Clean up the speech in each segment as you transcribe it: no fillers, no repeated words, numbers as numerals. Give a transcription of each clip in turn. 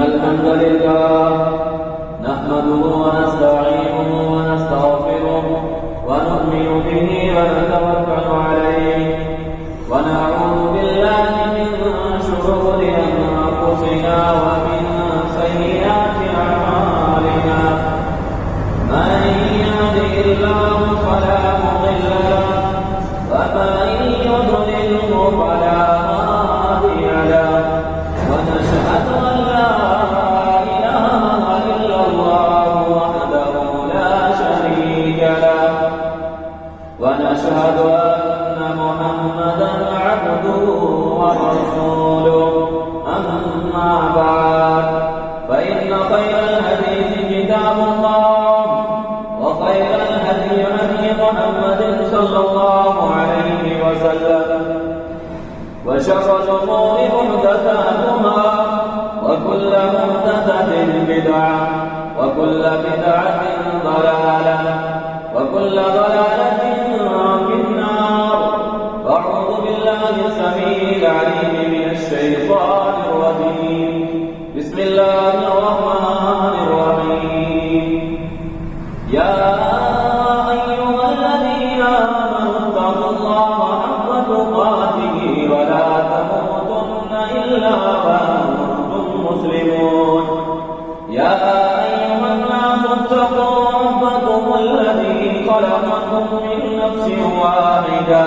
الحمد لله نحمده ونستعينه ونستغفره ونؤمن به ونتوكل عليه ونعوذ بالله من شرور أنفسنا ومن سيئات أعمالنا من يهده الله فلا مضل له ومن يضلله فلا هادي له ونشهد أن لا إله إلا الله وحده لا شريك له ونشهد أن محمدا عبده ورسوله أما بعد فإن خير الحديث كتاب الله وخير الهدي هدي محمد صلى الله عليه وسلم وشر الأمور محدثاتها وكل محدثة بدعة وكل بدعة ضلالة وكل ضلالة في النار وأعوذ بالله السميع العليم من الشيطان الرجيم بسم الله الرحمن الرحيم يا أيها الذين آمنوا اتقوا الله حق تقاته ولا تموتن إلا وأنتم مسلمون يا أيها الناس اتقوا ربكم الذي خلقكم من نفس واحدة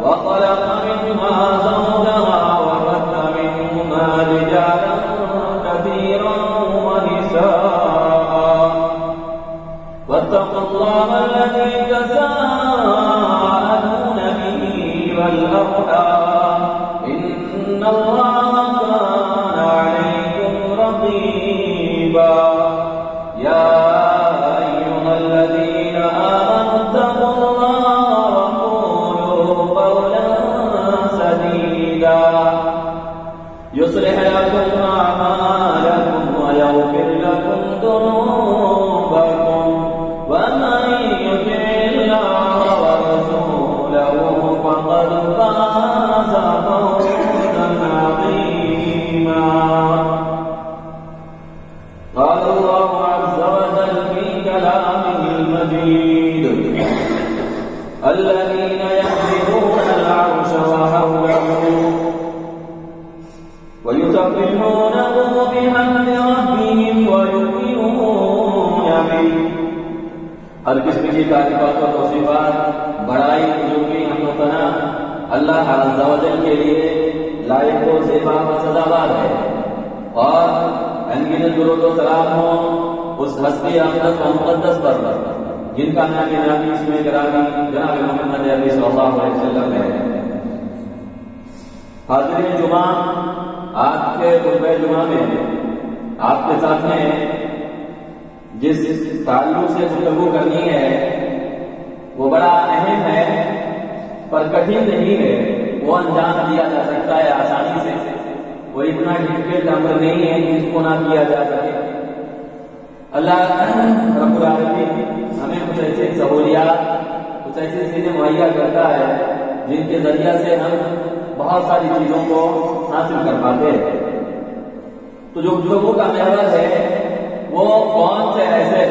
وخلق منها زوجها وبث منهما رجالا كثيرا ونساء واتقوا الله الذي تساءلون به والأرحام إن الله كان عليكم رقيبا يا أيها الذين آمنوا اتقوا الله وقولوا قولا سديدا يصلح لكم أعمالكم ويغفر لكم ذنوبكم ومن يطع الله ورسوله فقد فاز فوزا عظيما قال الله عز وجل في كلامه المجيد الذين يحملون العرش وحوله ويسبحونه بحمد ربهم ويؤمنون به ہر قسم کی تعریفات و توصیفات بڑائی بزرگی حمد و ثنا اللہ عز و جل کے لیے لائق و زیبا و سزاوار ہے اور انگیزت درود و سلام ہو اس ہستی اقدس و مقدس پر جن کا نام نامی اس میں گرامی جناب محمد عربی صلی اللہ علیہ وسلم ہے. حاضرین جمعہ آج کے خطبہ جمعہ میں آپ کے سامنے جس تعلق سے گفتگو کرنی ہے وہ بڑا اہم ہے پر کٹھن نہیں ہے. وہ انجام دیا جا سکتا ہے آسانی سے. وہ اتنا ڈیفیکلٹ امر نہیں ہے کہ اس کو نہ کیا جا سکے. اللہ رب العالمین ہمیں کچھ ایسے سہولیات کچھ ایسی چیزیں مہیا کرتا ہے جن کے ذریعے سے ہم بہت ساری چیزوں کو حاصل کر پاتے ہیں. تو جو لوگوں کا محور ہے وہ کون سے ایسے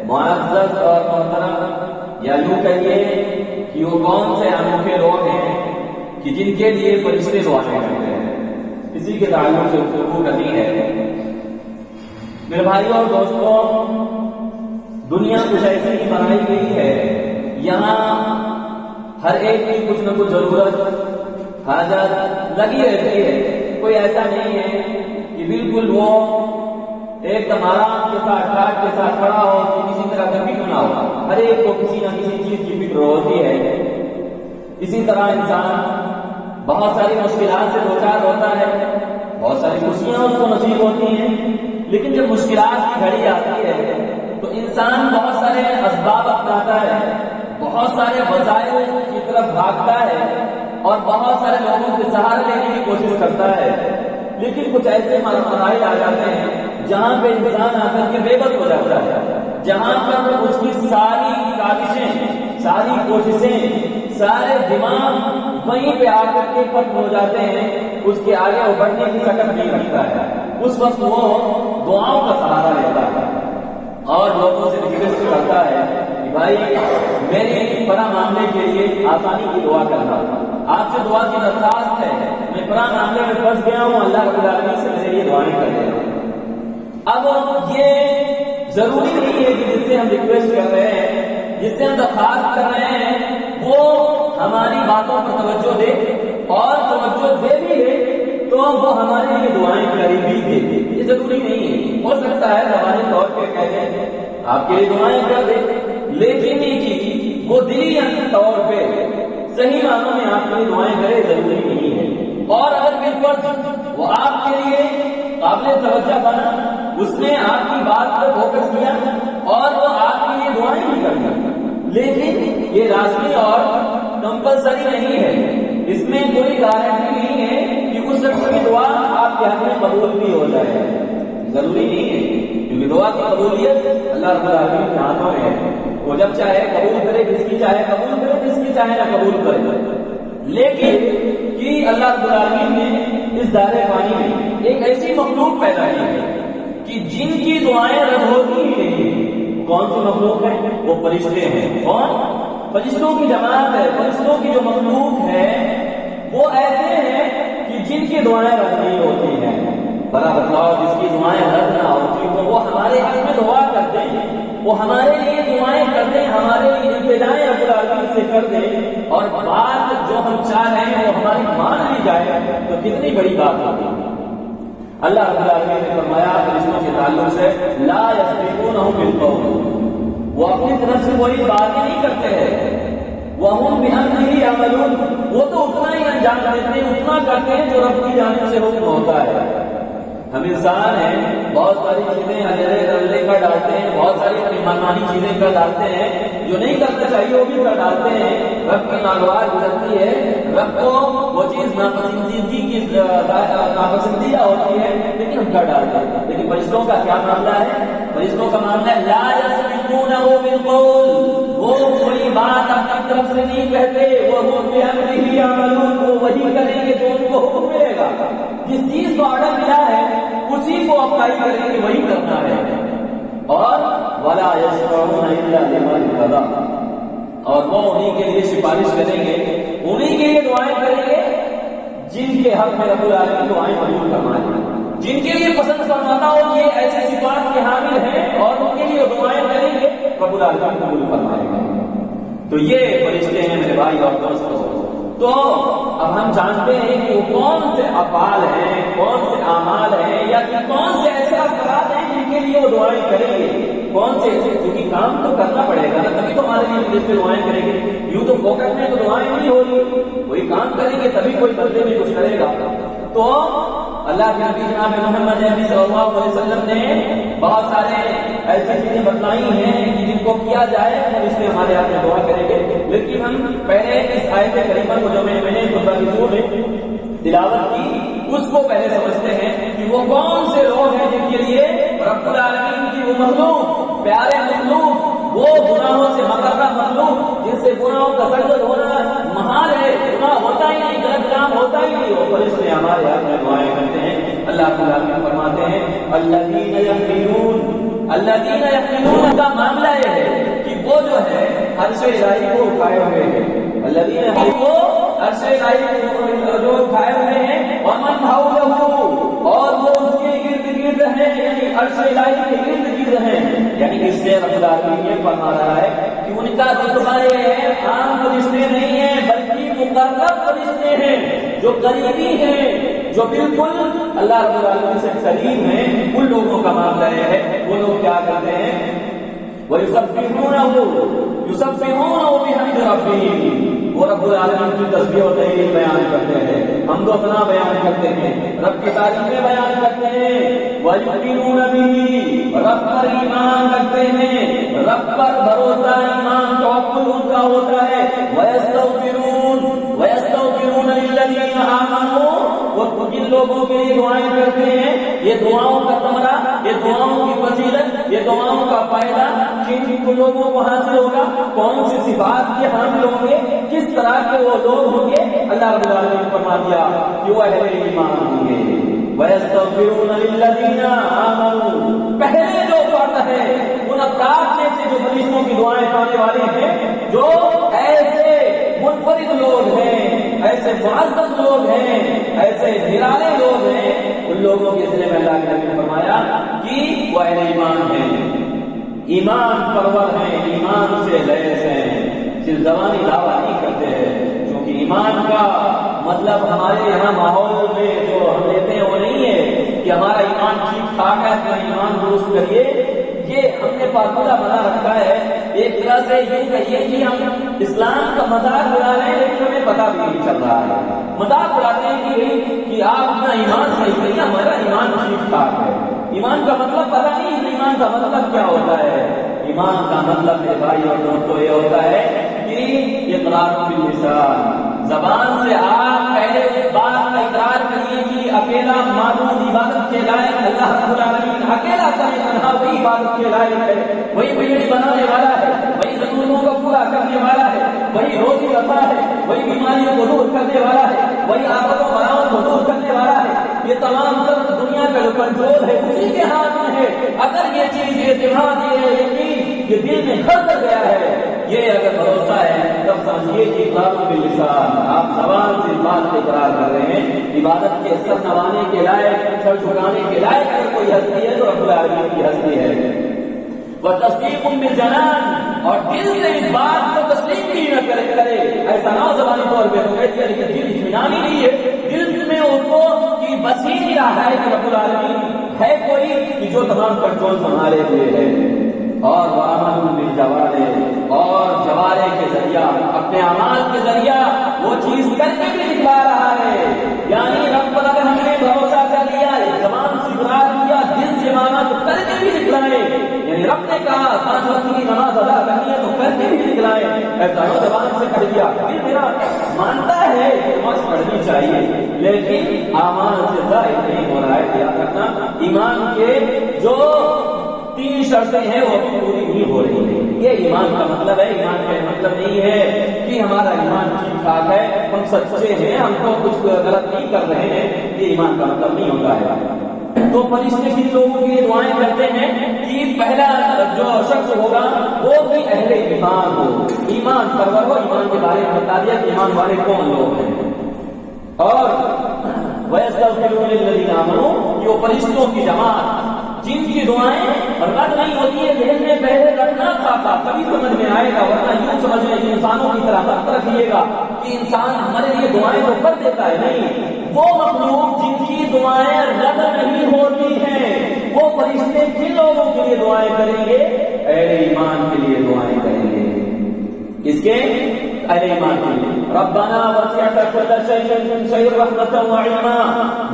معزز اور محترم یا یوں کہیے کہ وہ کون سے انوکھے لوگ ہیں کہ جن کے لیے فرشتے دعائیں کرتے ہیں. اسی کے تعلق سے گفتگو کرنی ہے. میرے بھائیوں اور دوستوں، دنیا کچھ ایسی ہی بنائی گئی ہے یہاں ہر ایک کی کچھ نہ کچھ ضرورت حاجت لگی رہتی ہے. کوئی ایسا نہیں ہے کہ بالکل وہ ایک دم آرام کے ساتھ ٹاٹ کے ساتھ کھڑا ہو کسی طرح کا فکر نہ ہو. ہر ایک کو کسی نہ کسی چیز کی فکر ہوتی ہے. اسی طرح انسان بہت ساری مشکلات سے دوچار ہوتا ہے. بہت ساری خوشیاں اس کو نصیب ہوتی ہیں، لیکن جب مشکلات کی گھڑی آتی ہے تو انسان بہت سارے اسباب اپناتا ہے، بہت سارے وسائل کی طرف بھاگتا ہے اور بہت سارے لوگوں کے سہارے لینے کی کوشش کرتا ہے. لیکن کچھ ایسے مسائل آ جاتے ہیں جہاں پہ انسان آ کر کے بے بس ہو جاتا ہے، جہاں پر اس کی ساری کاوشیں، ساری کوششیں، سارے دماغ وہیں پہ آ کر کے ختم ہو جاتے ہیں، اس کے آگے ابھرنے کی طاقت نہیں رکھتا ہے. اس وقت وہ دعاؤں کا سہارا لیتا ہے اور لوگوں سے ریکویسٹ کرتا ہے کہ بھائی میری فلاں معاملے کے لیے آسانی کی دعا کرنا، آپ سے دعا کی درخواست ہے، میں فلاں معاملے میں پھنس گیا ہوں، اللہ رب العالمین سے میرے یہ دعائیں کر دیں۔ اب یہ ضروری نہیں ہے کہ جس سے ہم ریکویسٹ کر رہے ہیں، جس سے ہم درخواست کر رہے ہیں، وہ ہماری باتوں پر توجہ دے، اور توجہ دے بھی ہے تو وہ ہمارے لیے دعائیں کری بھی دے، یہ ضروری نہیں ہے۔ ہو سکتا ہے ہمارے طور پہ کہتے ہیں آپ کے لیے دعائیں کر دے، لیکن وہ دلی طور پہ صحیح معنوں میں آپ کے لیے دعائیں کرے ضروری نہیں ہے۔ اور اگر بالفرض وہ آپ کے لیے قابل توجہ بنا، اس نے آپ کی بات پر فوکس کیا اور وہ آپ کے لیے دعائیں بھی کرتا، لیکن یہ لازمی اور کمپلسری نہیں ہے، اس میں کوئی گارنٹی نہیں ہے کہ اس شخص کی دعا آپ کے حق میں قبول بھی ہو جائے، ضروری نہیں ہے، کیونکہ دعا کی قبولیت اللہ رب العالمین کے ہاتھوں میں ہے، وہ جب چاہے قبول کرے، جس کی چاہے قبول کرے، جس کی چاہے نہ قبول کرے۔ لیکن کہ اللہ رب العالمین نے اس دائرے فانی میں ایک ایسی مخلوق پیدا کی ہے کہ جن کی دعائیں رد ہوتی ہی نہیں۔ کون سی مخلوق ہے؟ وہ فرشتے ہیں۔ کون؟ فرشتوں کی جماعت ہے۔ فرشتوں کی جو مخلوق ہے وہ ایسے ہیں کہ جن کی دعائیں رد نہیں ہوتی ہیں۔ بڑا بتلاؤ، جس کی دعائیں رد نہ ہوتی تو وہ ہمارے حق میں دعا کرتے ہیں، وہ ہمارے لیے دعائیں کرتے ہیں، ہمارے لیے التجائیں رب العالمین سے کر دیں، اور بات جو ہم چاہ رہے ہیں وہ ہماری مان لی جائے تو کتنی بڑی بات ہوتی ہے۔ اللہ رب العالمین نے فرمایا فرشتوں کے تعلق سے لا یسبقونہ بالقول، وہ اپنی طرف سے کوئی بات نہیں کرتے ہیں، وَهُمْ بِأَمْرِهِ يَعْمَلُونَ، وہ تو اتنا ہی انجام دیتے ہیں، اتنا کرتے ہیں جو رب کی جانب سے حکم ہوتا ہے۔ ہم انسان ہیں، بہت ساری چیزیں اللہ کر ڈالتے ہیں، بہت ساری اپنی منمانی چیزیں کر ڈالتے ہیں، جو نہیں کرنا چاہیے وہ بھی کر ڈالتے ہیں۔ رب کی ناگوار گزرتی ہے، رب کو وہ چیز ناپسندیدہ ہوتی ہے، لیکن ہم کر ڈالتے ہیں۔ لیکن فرشتوں کا کیا معاملہ ہے؟ فرشتوں کا معاملہ ہے لا یسبقونہ بالقول، وہ کوئی بات اپنی طرف سے نہیں کہتے، وَهُمْ بِأَمْرِهِ يَعْمَلُونَ، وہ وہی کریں گے جو ان کو حکم ملے گا۔ جس چیز کو آرڈر ملا ہے اسی کو اپلائی کریں گے، وہی کرنا ہے۔ اور وَلَا يَشْفَعُونَ إِلَّا لِمَنِ ارْتَضَىٰ، اور وہ انہی کے لیے سفارش کریں گے، انہی کے لیے دعائیں کریں گے جن کے حق میں رب العالمین دعائیں قبول فرمائے، جن کے لیے پسند فرماتا ہو یہ ایسے صفات کے حامل ہیں، اور ان کے لیے دعائیں کریں گے رب العالمین قبول فرمائے گا۔ تو یہ فرشتے ہیں میرے بھائی اور دوستوں۔ تو اب ہم جانتے ہیں کہ وہ کون سے افعال ہیں، کون سے اعمال ہیں، یا کہ کون سے ایسے افراد ہیں جن کے لیے وہ دعائیں کریں گے، کون سے، کیونکہ کام تو کرنا پڑے گا نا، تبھی تو ہمارے لیے فرشتے دعائیں کریں گے۔ یوں تو فوکس میں تو دعائیں نہیں ہو رہی، وہی کام کریں گے تبھی کوئی بدلے میں کچھ کرے گا۔ تو اللہ کے نبی جناب محمد نبی صلی اللہ علیہ وسلم نے بہت سارے ایسی چیزیں بتلائی ہیں کہ جن کو کیا جائے اور اس میں ہمارے ہاتھ میں دعا کریں گے۔ لیکن ہم پہلے اس آیت کریمہ کو جو میں نے خطبہ نزول میں تلاوت کی اس کو پہلے سمجھتے ہیں کہ وہ کون سے لوگ ہیں جن کے لیے رب العالمین کی وہ مخلوق، پیارے مخلوق، وہ گناہوں سے مقررہ مخلوق جن سے گناہوں کا سرزد ہونا محال ہے، گناہ ہوتا ہی نہیں، غلط کام ہوتا ہی نہیں، وہ فرشتے ہمارے ہاتھ میں دعائیں کرتے ہیں۔ اللہ تعالیٰ فرماتے ہیں الذین یحملون، الذین یحملون کا معاملہ یہ ہے کہ وہ جو ہے عرش الہی کو اٹھائے ہوئے ہیں، الذین یحملون وہ عرش الہی کو جو اٹھائے ہوئے ہیں، ومن حولہ اور وہ اس کے ارد گرد ہیں، یعنی عرش الہی کے ارد گرد ہیں، یعنی اس سے رب العالمین یہ فرما رہا ہے کہ ان کا رتبہ یہ ہے عام فرشتے نہیں ہیں بلکہ مقرب فرشتے ہیں، جو قریبی ہیں، جو بالکل اللہ رب العالمین سے قریب ہیں۔ ان لوگوں کا معاملہ یہ ہے وہ لوگ کیا کرتے ہیں، وَيُسَبِّحُونَهُ بِحَمْدِ رَبِّهِمْ، وہ رب العالمین کی تسبیح و تحلیل بیان کرتے ہیں، حمد و ثنا بیان کرتے ہیں، رب کی تعریفیں بیان کرتے ہیں، وَيُؤْمِنُونَ بِهِ، رب پر ایمان رکھتے ہیں، رب پر بھروسہ، ایمان توکل ان کا ہوتا ہے، وَيَسْتَغْفِرُونَ لِلَّذِينَ آمَنُوا، وہ جن لوگوں کے لیے دعائیں کرتے ہیں، یہ دعاؤں کا ثمرہ، یہ دعاؤں کی فضیلت، یہ دعاؤں کا فائدہ کن لوگوں کو حاصل ہوگا، کون سی صفات کے حامل ہوں گے، کس طرح کے وہ لوگ ہوں گے؟ اللہ رب العالمین نے فرما دیا کہ وہ اہل ایمان ہوں گے، وَيَسْتَغْفِرُونَ لِلَّذِينَ آمَنُوا، پہلے جو فرد ہے ان افراد میں سے جو فرشتوں کی دعائیں پانے والے ہیں، جو ایسے منفرد لوگ ہیں، ایسے معزز لوگ ہیں، ایسے نرالے لوگ ہیں، ان لوگوں کے ذریعے میں اللہ کے نبی نے فرمایا کہ وہ اہل ایمان ہیں، ایمان پرور ہیں، ایمان سے لیس ہیں، صرف زبانی دعویٰ نہیں کرتے ہیں، کیونکہ ایمان کا مطلب ہمارے یہاں ماحول میں جو ہم لیتے ہیں وہ نہیں ہے کہ ہمارا ایمان ٹھیک ٹھاک ہے تو ایمان درست کریے، یہ ہم نے فارمولہ بنا رکھا ہے ایک طرح سے یوں کہیے کہ ہم اسلام کا مذاق اڑا رہے ہیں، لیکن ہمیں پتہ بھی نہیں چل رہا ہے، مذاق اڑاتے ہیں کہ آپ اپنا ایمان صحیح کریے، ہمارا ایمان ٹھیک ٹھاک ہے، ایمان کا مطلب پتہ نہیں ہے، ایمان کا مطلب کیا ہوتا ہے؟ ایمان کا مطلب میرے بھائی اور دوستوں یہ ہوتا ہے کہ اقرار باللسان، زبان سے آپ پہلے اس بات کا اقرار کریے کہ اکیلا معبود عبادت کے لائق اللہ رب العالمین اکیلا کرے تنہا وہی عبادت کے لائق ہے، وہی بجلی بنانے والا ہے، وہی ضرورتوں کو پورا کرنے والا ہے، وہی روزی رسا ہے، وہی بیماریوں کو دور کرنے والا ہے، وہی آفت و بلاؤں کو دور کرنے والا ہے، یہ تمام تر دنیا کا جو کنٹرول ہے اسی کے ہاتھ میں ہے۔ اگر یہ چیز اعتماد یہ دل میں گھر کر گیا ہے، یہ اگر بھروسہ ہے تب سمجھیے کہ اقرار باللسان، آپ زبان سے بات کو اقرار کر رہے ہیں، عبادت کے سر نوانے کے لائق، سر جھکانے کے لائق اگر کوئی ہستی ہے تو رب العالمین کی ہستی ہے۔ وتصدیق بالجنان، اور دل سے اس بات کو تسلیم بھی نہ کرے، ایسا نہ زبانی طور پہ تو کہہ دیا لیکن دل اطمینان ہی نہیں ہے، دل میں اس کو کہ بس ہی نہیں رہا ہے کہ رب العالمین ہے کوئی کہ جو تمام کنٹرول سنبھالے ہوئے ہے۔ اور وَعَمَلٌ بِالْجَوَارِحِ، اور جوارح کے ذریعہ، اپنے اعمال کے ذریعہ وہ چیز کر کے بھی دکھلا رہا ہے، یعنی رب پر اگر ہم نے بھروسہ کر لیا، زبان سے اقرار کیا، دل سے مانا تو کر کے بھی دکھلائے، یعنی رب نے کہا 5 وقت کی نماز ادا کرنی ہے تو کر کے بھی دکھلائے، ایسا نہ زبان سے کر دیا پھر میرا مانتا ہے نماز پڑھنی چاہیے لیکن اعمال سے ظاہر نہیں ہو رہا ہے۔ یاد رکھنا ایمان کے جو 3 شرطیں ہیں وہ ابھی پوری نہیں ہو رہی ہیں، یہ ایمان کا مطلب ہے۔ ایمان کا مطلب نہیں ہے کہ ہمارا ایمان ٹھیک ٹھاک ہے، ہم سچے ہیں، ہم تو کچھ غلط نہیں کر رہے ہیں، یہ ایمان کا مطلب نہیں ہوتا ہے۔ تو فرشتے کن لوگوں کے لیے دعائیں کرتے ہیں کہ پہلا جو شخص ہوگا وہ بھی اہل ایمان ہو، ایمان پرور ہو، ایمان کے بارے میں بتا دیا کہ ایمان والے کون لوگ ہیں۔ اور وَيَسْتَغْفِرُونَ لِلَّذِينَ آمَنُوا، یہ فرشتوں کی جماعت جن کی دعائیں رد نہیں ہوتی ہے، ذہن میں پہلے رکھنا تھا تبھی سمجھ میں آئے گا، ورنہ یوں سمجھ میں انسانوں کی طرح مت رکھیے گا کہ انسان ہمارے لیے دعائیں تو کر دیتا ہے، نہیں، وہ مخلوق جن کی دعائیں رد نہیں ہوتی ہیں وہ فرشتے کن لوگوں کے لیے دعائیں کریں گے؟ اہل ایمان کے لیے دعائیں کریں گے۔ اس کے اہل ایمان کے لیے ربنا وسعت كل شيء رحمة وعلما،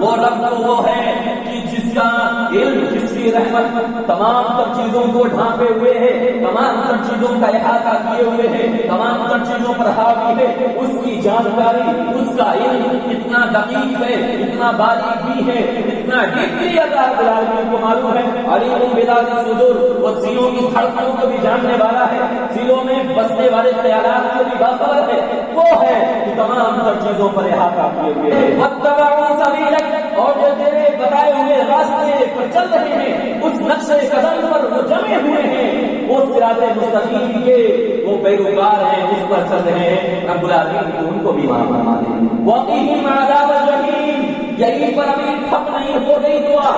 وہ رب تو وہ ہے کہ جس کا علم، جس کی رحمت تمام تر چیزوں کو ڈھانپے ہوئے ہے، تمام تر چیزوں کا احاطہ کیے ہوئے ہے، تمام تر چیزوں پر حاوی ہے، اس کی جانکاری، اس کا علم اتنا دقیق ہے، اتنا باریک بھی ہے، اتنا ڈیپلی اللہ رب العالمین کو معلوم ہے۔ علیم بذات الصدور، وہ سینوں کی دھڑکنوں کو بھی جاننے والا ہے، سینوں میں بسنے والے خیالات سے بھی باخبر ہے، وہ ہے کہ تمام تر چیزوں پر احاطہ کیے ہوئے ہیں۔ واتبعوا سبیلک، اور جو تیرے بتائے ہوئے راستے پر چل رہے ہیں، اس نقش قدم پر وہ جمے ہوئے ہیں، وہ صراط مستقیم کے وہ پیروکار ہیں، اس پر چل رہے ہیں، رب العالمین ان کو بھی معاف فرما دے۔ وقیہم عذاب الجحیم، یہی پر ابھی ٹھپ نہیں ہو گئی دعا،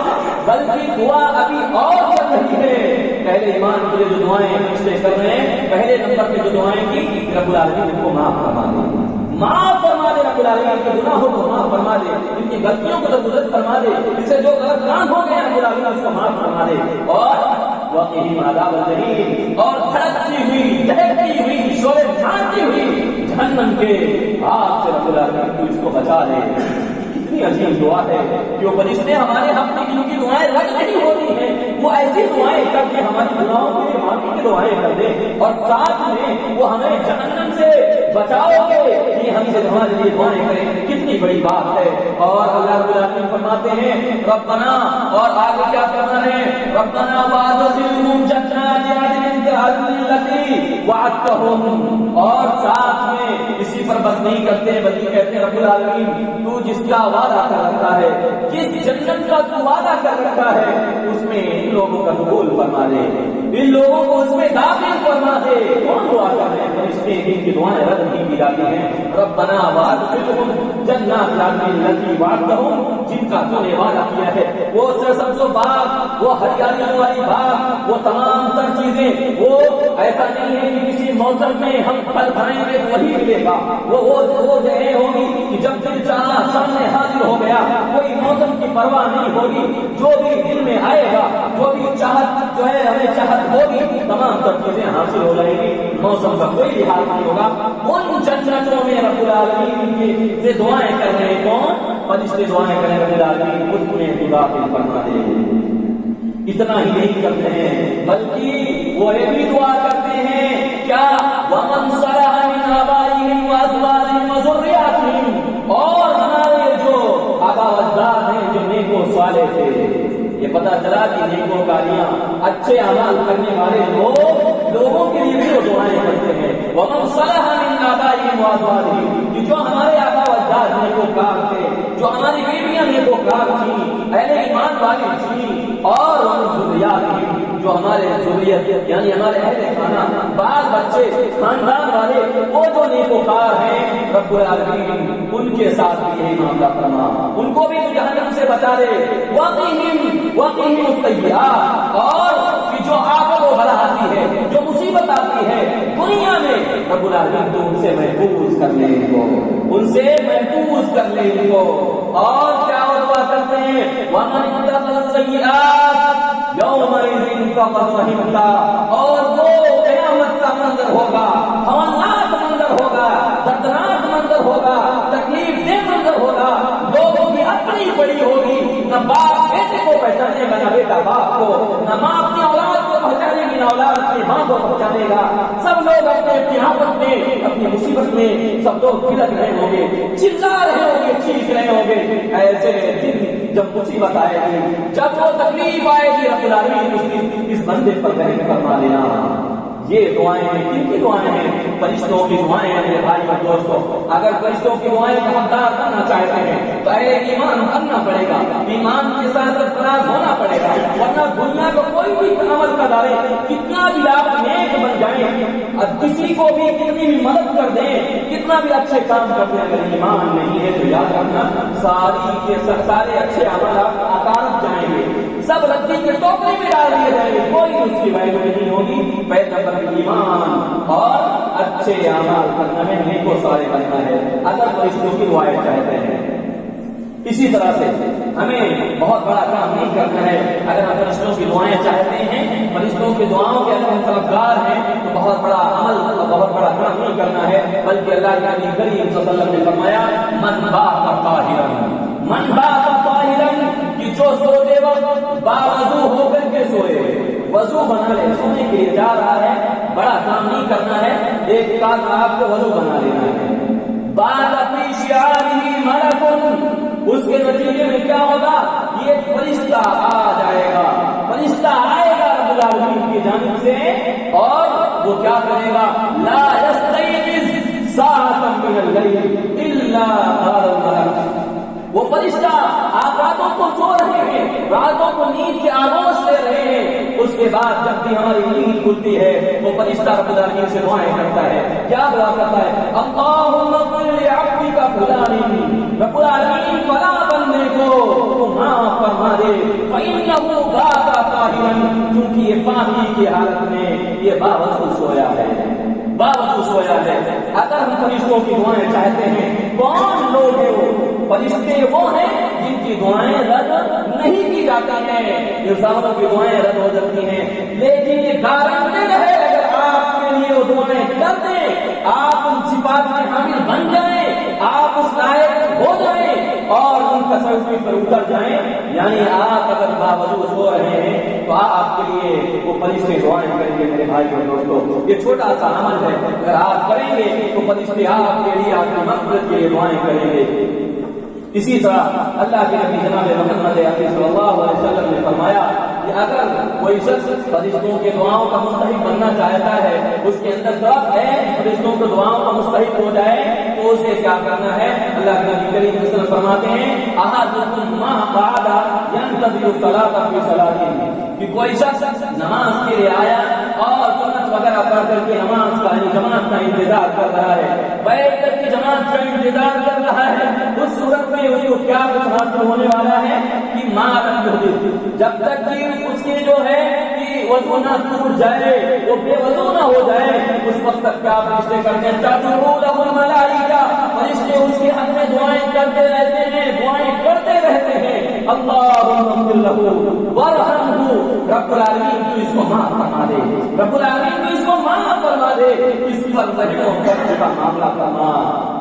بلکہ دعا ابھی اور چل رہی ہے۔ پہلے ایمان کے لیے جو دعائیں فرشتے کر رہے ہیں، پہلے نمبر پہ جو دعائیں کی، رب العالمین ان کو معاف فرما دے، معاف فرما دے، رب العالمین کے گناہوں کو معاف فرما دے، ان کی غلطیوں کو درگزر فرما دے، اس سے جو غلط کام ہو گئے رب العالمین اس کو معاف فرما دے۔ اور وقیہم عذاب الجحیم، اور دھڑکتی ہوئی، دہکتی ہوئی، شعلے جھانکتی ہوئی جہنم کے آگ سے رب العالمین تو اس کو بچا دے۔ کتنی عجیب دعا ہے کہ وہ فرشتے ہمارے حق میں جن کی دعائیں رد نہیں ہوتی ہیں وہ ایسی دعائیں کر کے ہماری گناہوں کے لیے معافی کی دعائیں کر دے، اور ساتھ میں وہ ہمیں جہنم سے بچاؤ گے کہ ہم سے ہمارے لیے دعائیں کریں، کتنی بڑی بات ہے۔ اور اللہ رب العالمین فرماتے ہیں ربنا، اور آگے کیا کرنا ہے، ربنا وادخلہم جنات عدن وعدتهم، اور ساتھ میں اسی پر بس نہیں کرتے بلکہ کہتے ہیں رب العالمین تو جس کا وعدہ کر رکھا ہے، جس جنت کا تو وعدہ کر رکھا ہے، اس میں ان لوگوں کا قبول فرما دے، ان لوگوں کو اس میں داخل فرما دے۔ کون دعا کر رہے ہیں؟ فرشتے ان کی دعائیں رد نہیں کی جاتی ہیں۔ ربنا وادخلهم جنات عدن التي وعدتهم، جن کا تو نے وعدہ کیا ہے، وہ سرسبز و باغ، وہ ہریالی والی باغ، وہ تمام تر چیزیں، وہ ایسا نہیں ہے کہ کسی موسم میں ہم پھل کھائیں گے تو وہی ملے گا، وہ جگہ ہوگی کہ جب دل چاہا سامنے حاضر ہو گیا، کوئی موسم کی پرواہ نہیں ہوگی، جو بھی دل میں آئے گا، جو بھی چاہت جو ہے ہمیں چاہت ہوگی، تمام تر چیزیں حاصل ہو جائیں گی، موسم کا کوئی لحاظ نہیں ہوگا۔ ان جنتوں میں رب العالمین سے دعائیں کر رہے کون؟ فرشتے دعائیں کریں رب العالمین اس میں داخل فرما دے۔ اتنا ہی نہیں کرتے ہیں بلکہ وہ یہ بھی دعا کرتے ہیں کیا ومن صلح من آبائهم وازواجهم وذرياتهم، اور ہمارے جو آبا و اجداد ہیں جو نیک و صالح تھے، یہ پتہ چلا کہ نیکوکاریاں اچھے اعمال کرنے والے لوگوں کے لیے بھی وہ دعائیں کرتے ہیں۔ ومن صلح من آبائهم وازواجهم، کہ جو ہمارے آبا و اجداد نیکوکار تھے، جو ہماری بیویاں نیکوکار تھیں، اہل ایمان والی تھیں، اور جو ہمارے ذریت یعنی ہمارے اہل خانہ، بال بچے، خاندان والے، وہ جو نیکوکار ہیں، رب العالمین ان کے ساتھ بھی یہی معاملہ فرما، ان کو بھی جہنم سے بچا دے۔ وقهم السیئات، اور جو آفت و بلا آتی ہے، جو مصیبت آتی ہے دنیا میں، رب العالمین تو ان سے محفوظ کر لے ان کو، ان سے محفوظ کر لے ان کو۔ اور کیا دعا کرتے ہیں؟ وَمَنِ اتَّقَى السَّيِّئَاتِ يَوْمَئِذٍ فَقَدْ رَحِمْتَهُ، اور وہ قیامت کا منظر ہوگا، ہولناک منظر ہوگا، دردناک منظر ہوگا، تکلیف دہ منظر ہوگا، لوگوں کی اپنی بڑی ہوگی، نہ باپ بیٹے کو پہچانے گا، نہ بیٹا باپ کو، نہ ماں اپنی اولاد کو پہچانے گی، نہ اولاد اپنی ماں کو پہچانے گا، سب لوگ اپنی آفت میں، اپنی مصیبت میں سب لوگ بلک رہے ہوں گے، چلا رہے ہوں گے، چیخ رہے ہوں گے۔ ایسے دن جب مصیبت آئے گی، جب وہ تکلیف آئے گی، رب العالمین اس بندے پر رحم فرما دینا۔ یہ دعائیں ہیں، کن کی دعائیں ہیں؟ فرشتوں کی دعائیں ہیں میرے بھائی اور دوستوں۔ اگر فرشتوں کی دعائیں کا حقدار کرنا چاہتے ہیں تو اہل ایمان بننا پڑے گا، ایمان کے ساتھ سرفراز ہونا پڑے گا، ورنہ دنیا کا کوئی بھی عمل کا دارے کتنا بھی آپ نیک بن جائیں، کسی کو بھی کتنی بھی مدد کر دیں، کتنا بھی اچھے کام کرتے ہیں، اگر ایمان نہیں ہے تو یاد رکھنا سارے اچھے عمل آپ اکارت جائیں گے، سب ردی کے ٹوکرے میں ڈال دیے جائیں گے، کوئی اس کی ویلیو نہیں ہوگی۔ پیغمبر ایمان اور اچھے اعمال کرنا ہے، نیک و صالح بننا ہے، اگر فرشتوں کی دعائیں چاہتے ہیں۔ اسی طرح سے ہمیں بہت بڑا کام نہیں کرنا ہے، اگر ہم فرشتوں کی دعائیں چاہتے ہیں، فرشتوں کی دعاؤں کے اگر ہم طرفدار ہیں تو بہت بڑا عمل، بہت بڑا کام نہیں کرنا ہے، بلکہ اللہ کے نبی کریم صلی اللہ علیہ وسلم نے فرمایا من بات طاہرا، کہ جو سوتے وقت باوضو ہو کر کے سوئے، وضو بنا لے، سونے کے لیے جا رہا ہے، بڑا کام نہیں کرنا ہے، ایک کام آپ کو وضو بنا لینا ہے۔ بات فی شعارہ ملک، اس کے نتیجے میں کیا ہوگا؟ یہ فرشتہ آ جائے گا، فرشتہ آئے گا رب العالمین کی جانب سے، اور وہ کیا کرے گا؟ لا یستیقظ ساعۃ من اللیل الا قال الملک، وہ فرشتہ آپ راتوں کو سو رہے ہیں، راتوں کو نیند کے آغوش لے رہے ہیں، اس کے بعد جب بھی ہماری نیند کھلتی ہے وہ فرشتہ رب العالمین سے دعائیں کرتا ہے۔ کیا دعا کرتا ہے؟ اللہم اغفر لعبدک فلان، رب العالمین فلاں بندے کو تو معاف فرما دے، فإنہ بات طاہرا، کیونکہ یہ پاکی کی حالت میں یہ باوضو سویا ہے، باوضو سویا ہے۔ اگر ہم فرشتوں کی دعائیں چاہتے ہیں، کون لوگ ہیں وہ؟ فرشتے وہ ہیں جن کی دعائیں رد نہیں کی جاتی ہیں، انسانوں کی دعائیں رد ہو جاتی ہیں، لیکن یہ گارنٹیڈ ہے اگر آپ کے لیے وہ دعائیں کر دیں، آپ ان صفات کے حامل بن جائیں، آپ اس لائق ہو جائیں اور ان تصویر پر اتر جائیں، یعنی آپ اگر باوضو سو رہے ہیں تو آپ کے لیے وہ فرشتے دعائیں کریں گے۔ میرے بھائی اور دوستوں، یہ چھوٹا سا عمل ہے، اگر آپ کریں گے تو فرشتے آپ کے لیے، آپ کی مغفرت کے لیے دعائیں کریں گے۔ اسی طرح اللہ کے نبی جناب محمد صلی اللہ علیہ وسلم نے فرمایا کہ اگر کوئی شخص فرشتوں کے دعاؤں کا مستحق بننا چاہتا ہے، اس کے اندر طلب ہے فرشتوں کو دعاؤں کا مستحق ہو جائے، تو اسے کیا کرنا ہے؟ اللہ کے نبی کریم صلی اللہ علیہ وسلم فرماتے ہیں احدکم ما قعد ينتظر الصلاة في صلاته، کہ کوئی شخص نماز کے لیے آیا اور سنت وغیرہ پڑھ کر کے نماز کا جماعت کا انتظار کر رہا ہے، بیٹھ کر کے جماعت کا انتظار کر رہا ہے، اس صورت میں اس کو کیا کچھ حاصل ہونے والا ہے کہ ما لم يحدث، جب تک کہ اس کے جو ہے کہ وضو نہ ٹوٹ جائے، وہ بے وضو نہ ہو جائے، اس وقت تک کیا فرشتے کرتے ہیں؟ تدعو له الملائکہ، فرشتے اس کے حق میں دعائیں کرتے رہتے ہیں، دعائیں کرتے رہتے ہیں، اللہم اغفر لہ وارحمہ، رب العالمین تو اس کو معاف فرما دے، رب العالمین تو اس کو معاف فرما دے، اس پر رحم و کرم کا معاملہ فرما،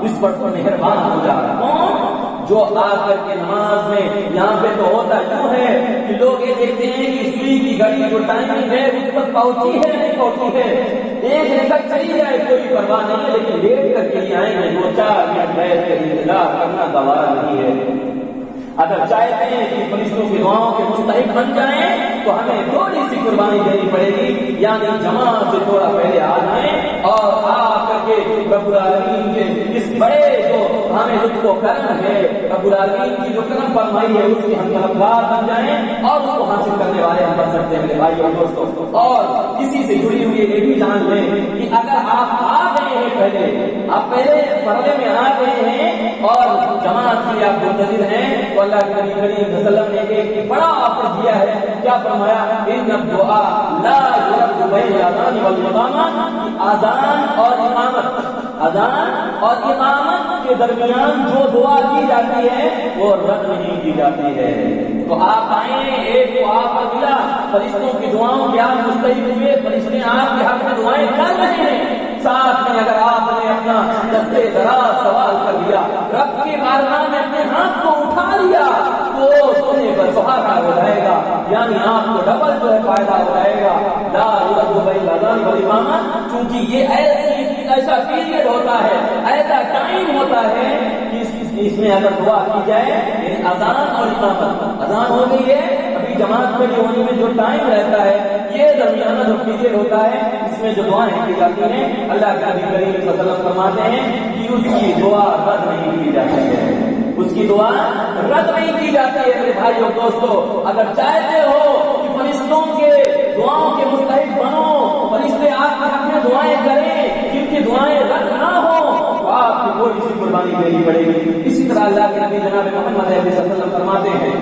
اس پر تو مہربان ہو جا۔ کون؟ جو آ کر کے نماز میں یہاں پہ تو ہوتا یوں ہے کہ لوگ یہ دیکھتے ہیں کہ سوئی کی گھڑی جو ٹائمنگ ہے اس پر پہنچی ہے نہیں پہنچی ہے، ایک رکعت چلی جائے کوئی پرواہ نہیں ہے، لیکن لیٹ کر کے آئیں گے 2-4 منٹ بیٹھ کر انتظار کرنا گوارا نہیں ہے۔ اگر چاہتے ہیں کہ فرشتوں کی دعاؤں کے مستحق بن جائیں تو ہمیں تھوڑی سی قربانی دینی پڑے گی، یعنی جماعت سے تھوڑا پہلے آ جائیں اور آ کر کے رب العالمین کے اس بڑے جو ہمیں لطف و کرم ہے، رب العالمین کی جو کرم فرمائی ہے اس کی ہم طلبگار بن جائیں اور اس کو حاصل کرنے والے ہم بن سکتے ہیں میرے بھائی اور دوستوں۔ اور اسی سے جڑی ہوئی یہ بھی جان لیں کہ اگر آپ آ گئے ہیں پہلے، آپ پہلے مرحلے میں آ گئے ہیں اور جماعت کی آپ منتظر ہیں، تو اللہ کے نبی کریم صلی اللہ علیہ وسلم نے ایک بڑا آفر دیا ہے، کیا فرمایا؟ ان الدعاء لا يرد بين الاذان والاقامہ، اذان اور اقامت، اذان اور اقامت کے درمیان جو دعا کی جاتی ہے وہ رد نہیں کی جاتی ہے۔ تو آپ آئیں، ایک کو آفر ملا، فرشتوں کی دعاؤں کے آپ مستحق ہوئے، فرشتے آپ کے حق میں دعائیں کر رہے ہیں، ساتھ میں اگر آپ نے اپنا دستے دراز سوال کر دیا، رب کے بارگاہ میں اپنے ہاتھ کو اٹھا لیا، تو سونے پر سہارا ہو جائے گا، یعنی آپ کو ڈبل جو ہے فائدہ ہو جائے گا۔ لا يرد بين الاذان والاقامہ، چونکہ یہ ایسا پیریڈ ہوتا ہے، ایسا ٹائم ہوتا ہے کہ اس میں اگر دعا کی جائے، یعنی اذان اور اقامت، اذان ہو گئی ہے، ابھی جماعت کھڑی ہونے میں جو ٹائم رہتا ہے، یہ درمیانہ جو پیریڈ ہوتا ہے، اس میں جو دعائیں کی جاتی ہیں، اللہ کے نبی کریم صلی اللہ علیہ وسلم فرماتے ہیں کہ اس کی دعا رد نہیں کی جاتی ہے، اس کی دعا رد نہیں کی جاتی ہے۔ میرے بھائیو دوستو، اگر چاہتے ہو کہ فرشتوں کے دعاؤں کے مستحق بنو، فرشتے آپ کے حق میں دعائیں کریں، جن کی دعائیں رد نہ ہوں، تو آپ کو کوئی سی قربانی دینی پڑے گی۔ اسی طرح اللہ کے نبی جناب محمد صلی اللہ علیہ وسلم فرماتے ہیں،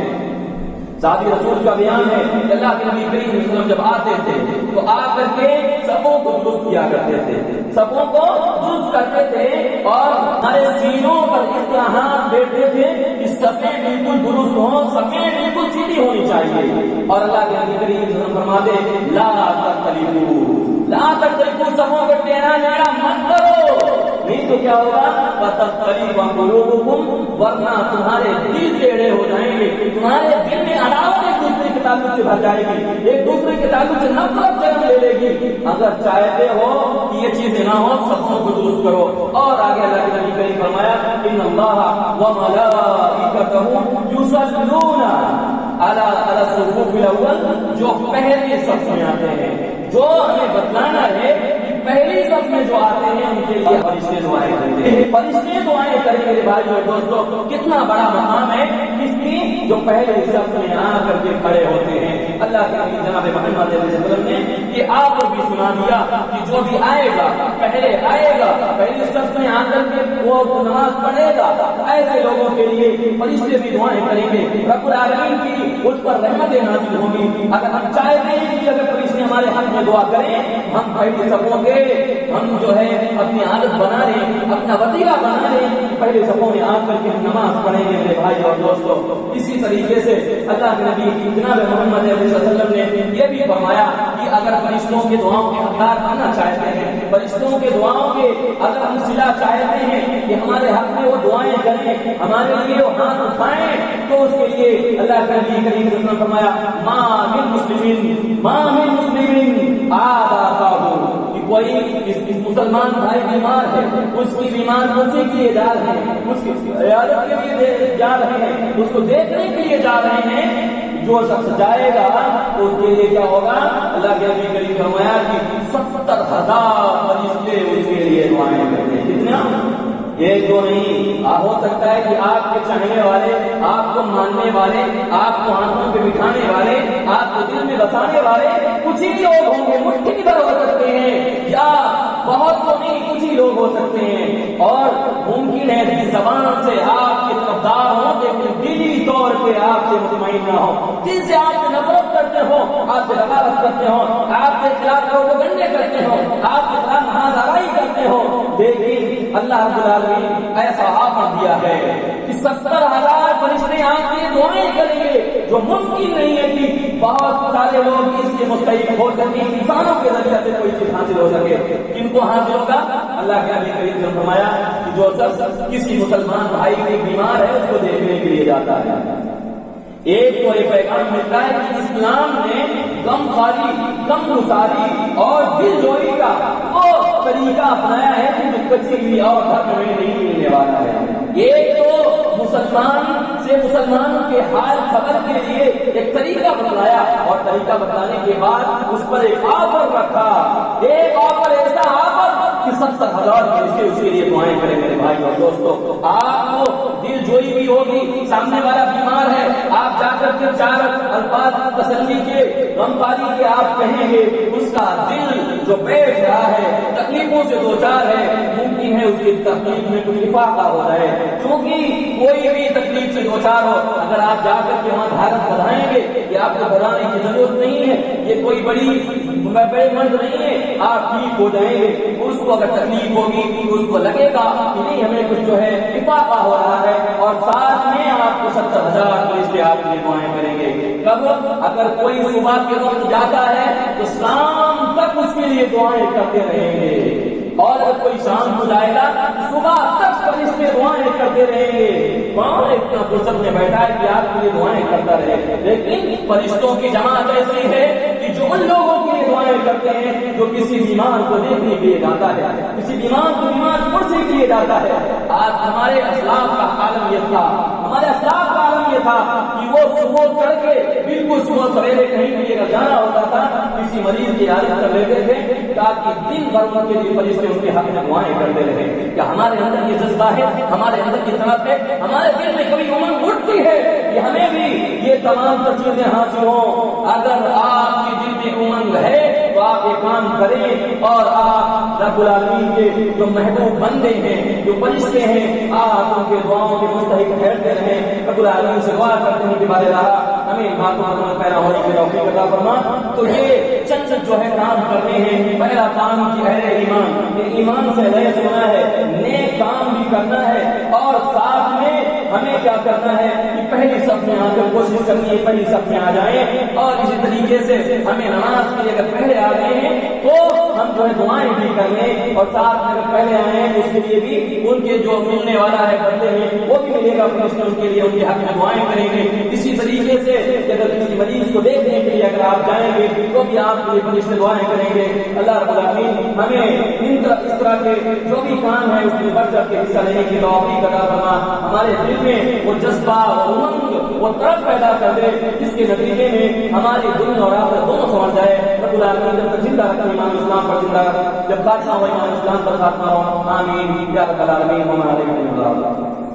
ذاتی رسول کا بیان ہے کہ اللہ کے نبی کریم صلی اللہ علیہ وسلم جب آتے تھے تو آ کر کے صفوں کو درست کیا کرتے تھے، صفوں کو درست کرتے تھے اور ہمارے سینوں پر اس طرح ہاتھ بیٹھتے تھے کہ صفیں بالکل درست ہوں، صفیں بالکل سیدھی ہونی چاہیے، اور اللہ کے نبی کریم صلی اللہ علیہ وسلم فرماتے لا تختلفوا، صفوں کو ٹیڑھا میڑھا مت کرو، نہیں تو کیا ہوگا؟ فتختلف قلوبکم، ورنہ تمہارے دل ٹیڑھے ہو جائیں گے، تمہارے دل میں عداوت ایک دوسرے کے تعلق سے بھر جائے گی، ایک دوسرے کے تعلق سے نفرت جنم لے لے گی۔ اگر چاہتے ہو کہ یہ چیزیں نہ ہو، صفوں کو درست کرو۔ اور آگے اللہ کے نبی کریم فرمایا ان اللہ وملائکتہ یصلون علی الصفوف الاول، جو پہلے صف میں آتے ہیں، جو ہمیں بتلانا ہے کہ پہلی صف میں جو آتے ہیں ان کے لیے فرشتے دعائیں کرتے ہیں، فرشتے دعائیں کریں۔ میرے بھائی اور دوستوں، کتنا بڑا مقام ہے اس کی جو پہلے صف میں آ کر کے کھڑے ہوتے ہیں۔ اللہ کے نبی جناب محمد صلی اللہ علیہ وسلم نے یہ آپ کو بھی سنا دیا کہ جو بھی آئے گا، پہلے آئے گا، پہلی صف میں آ کر کے وہ نماز پڑھے گا، ایسے لوگوں کے لیے فرشتے بھی دعائیں کریں گے، رب العالمین کی اس پر رحمتیں نازل ہوں گی۔ اگر ہم چاہتے ہیں کہ اگر فرشتے ہمارے حق میں دعا کریں، ہم پہلے صفوں کے ہم جو ہے اپنی عادت بنا لیں، اپنا وطیرہ بنا لیں، پہلے صفوں میں آ کر کے ہم نماز پڑھیں گے میرے بھائی اور دوستوں۔ اسی طریقے سے اللہ کے نبی جناب محمد صلی اللہ علیہ وسلم نے یہ بھی فرمایا کہ اگر فرشتوں کے دعاؤں کے حقدار بننا چاہتے ہیں، فرشتوں کے دعاؤں کے اگر ہم صلہ چاہتے ہیں کہ ہمارے حق میں وہ دعائیں کریں، ہمارے لیے وہ ہاتھ اٹھائیں، تو اس کے لیے اللہ کے نبی کریم صلی اللہ علیہ وسلم نے فرمایا ما من مسلمین آدھا کوئی اس مسلمان بھائی بیمار ہے، اس کی بیمار مرضی کے لیے جا رہے ہیں، اس کی عیادت کے لیے جا رہے ہیں، اس کو دیکھنے کے لیے جا رہے ہیں، جو شخص جائے گا تو اس کے لیے کیا ہوگا؟ اللہ کے نبی کریم نے فرمایا کہ 70,000 فرشتے اس کے لیے دعائیں کرتے ہیں. کتنا؟ ایک دو نہیں. ہو سکتا ہے کہ آپ کے چاہنے والے، آپ کو ماننے والے، آپ کو ہاتھوں پہ بٹھانے والے، آپ کو دل میں بسانے والے کچھ ہی لوگ ہوں گے، مٹھی بھر ہو سکتے ہیں، یا بہت تو نہیں کچھ ہی لوگ ہو سکتے ہیں. اور ممکن ہے کہ زبان سے آپ کے طرفدار ہوں لیکن دلی طور پہ آپ سے مطمئن نہ ہو، دل سے آپ سے نفرت کرتے ہو، آپ سے رقابت کرتے ہو، آپ کے خلاف لوگوں کو گنڈے کرتے ہو، آپ کے خلاف مہادرائی کرتے ہو. لیکن اللہ رب العالمین ایسا آفر دیا ہے کہ 70,000 فرشتے آپ کی دعائیں کریں گے، جو ممکن نہیں ہے کہ بہت سارے لوگ اس کے مستحق ہو سکیں، انسانوں کے ذریعے سے کوئی چیز حاصل ہو سکے. کن کو حاصل ہوگا؟ اللہ کے نبی کریم نے فرمایا کہ جو شخص کسی مسلمان بھائی کے بیمار ہے اس کو دیکھنے کے لیے جاتا ہے. ایک تو یہ پیغام ملتا ہے کہ اسلام نے غم خاری، غم گساری اور دل جوئی کا وہ طریقہ اپنایا ہے کہ کسی بھی اور گھر میں نہیں ملنے والا ہے. ایک تو مسلمان سے مسلمان کے حال خبر کے لیے ایک طریقہ بتلایا، اور طریقہ بتلانے کے بعد اس پر ایک آفر رکھا. ایک آفر، ایسا آفر کہ 70,000 فرشتے اس کے لیے دعائیں کریں. میرے بھائی اور دوستو، آپ کو دل جوئی بھی ہوگی، سامنے والا بیمار ہے، آپ جا کر کے 4 الفاظ تسلی کے، غم خاری کے آپ کہیں گے، اس کا دل جو بیٹھ رہا ہے، تکلیفوں سے دوچار ہے، ممکن ہے اس کی تکلیف میں کچھ افاقہ ہو جائے. کیونکہ کوئی بھی تکلیف سے دوچار ہو، اگر آپ جا کر کے وہاں دھارت بڑھائیں گے کہ آپ کو بڑھانے کی ضرورت نہیں ہے، یہ کوئی بڑے مرض نہیں ہے، آپ ٹھیک ہو جائیں گے. اس کو اگر تکلیف ہوگی تو اس کو لگے گا کہ نہیں ہمیں کچھ جو ہے افاقہ ہو رہا ہے، اور ساتھ میں آپ کو 70,000 فرشتے آپ کے لیے دعائیں کریں گے. کب؟ اگر کوئی صبح کے وقت جاتا ہے تو شام تک اس کے لیے دعائیں کرتے رہیں گے، اور اگر کوئی شام کو جائے گا صبح تک فرشتے دعائیں کرتے رہیں گے. کون اتنا فرصت میں بیٹھا ہے کہ آپ کے لیے دعائیں کرتا رہے؟ لیکن فرشتوں کی جماعت ایسی ہے کہ جو ان لوگوں کے لیے دعائیں کرتے ہیں جو کسی بیمار کو دیکھنے کے لیے جاتا ہے، کسی بیمار کو بیمار پرسی کے لیے جاتا ہے. آج ہمارے اسلاف کا عالم یہ تھا، ہمارے اسلاف کا عالم یہ تھا کہ وہ صبح چڑھ کے بالکل صبح سویرے کہیں بھی اگر جانا ہوتا تھا کسی مریض کی عادت کر لیتے تھے تاکہ دن بھر ان کے لیے فرشتے ان کے حق میں دعائیں کرتے رہے. کیا ہمارے اندر یہ جذبہ ہے؟ ہمارے اندر یہ طلب ہے؟ ہمارے دل میں کبھی امنگ اٹھتی ہے کہ ہمیں بھی یہ تمام چیزیں حاصل ہوں؟ اگر آپ کے دل میں امنگ ہے تو آپ یہ کام کریں، اور آپ رب العالمین کے جو محبوب بندے ہیں، جو فرشتے ہیں، آپ ان کے دعاؤں کے مستحق ٹھہرتے رہیں. رب العالمین سے دعا کرتے ہیں کہ بارے اللہ ہمیں باتوں پر پیدا ہونے کی توفیق عطا فرما. تو یہ چند جو ہے کام کرنے ہیں. پہلا کام کی اہل ایمان، یہ ایمان سے نیک ہونا ہے، نیک کام بھی کرنا ہے، اور ساتھ میں ہمیں کیا کرنا ہے کہ پہلی صف میں آ کر کوشش کرنی ہے پہلی صف میں آ جائیں. اور اسی طریقے سے ہمیں نماز کے لیے اگر پہلے آ گئے ہیں تو ہم جو ہے دعائیں بھی کر لیں، اور ساتھ میں اگر پہلے آئے ہیں اس کے لیے بھی ان کے جو ملنے والا ہے بندے ہیں وہ بھی ملے گا، فرشتے ان کے لیے ان کے حق میں دعائیں کریں گے. اسی طریقے سے اگر کسی مریض کو دیکھنے کے لیے اگر آپ جائیں گے تو بھی آپ کے لیے فرشتے دعائیں کریں گے. اللہ رب العالمین ہمیں اس طرح کے جو بھی کام ہے اس میں بڑھ چڑھ کے حصہ لینے کی توفیق عطا فرما. ہمارے دل میں وہ جذبہ، وہ امنگ، وہ طرف پیدا کر دے جس کے نتیجے میں ہماری دنیا اور آخرت دونوں سمجھ جائے. رب العالمین جب تک زندہ رکھے ایمان اسلام پر زندہ رکھ، جب خاتمہ ہو ایمان اسلام پر خاتمہ ہو. آمین یا رب العالمین. ہمارے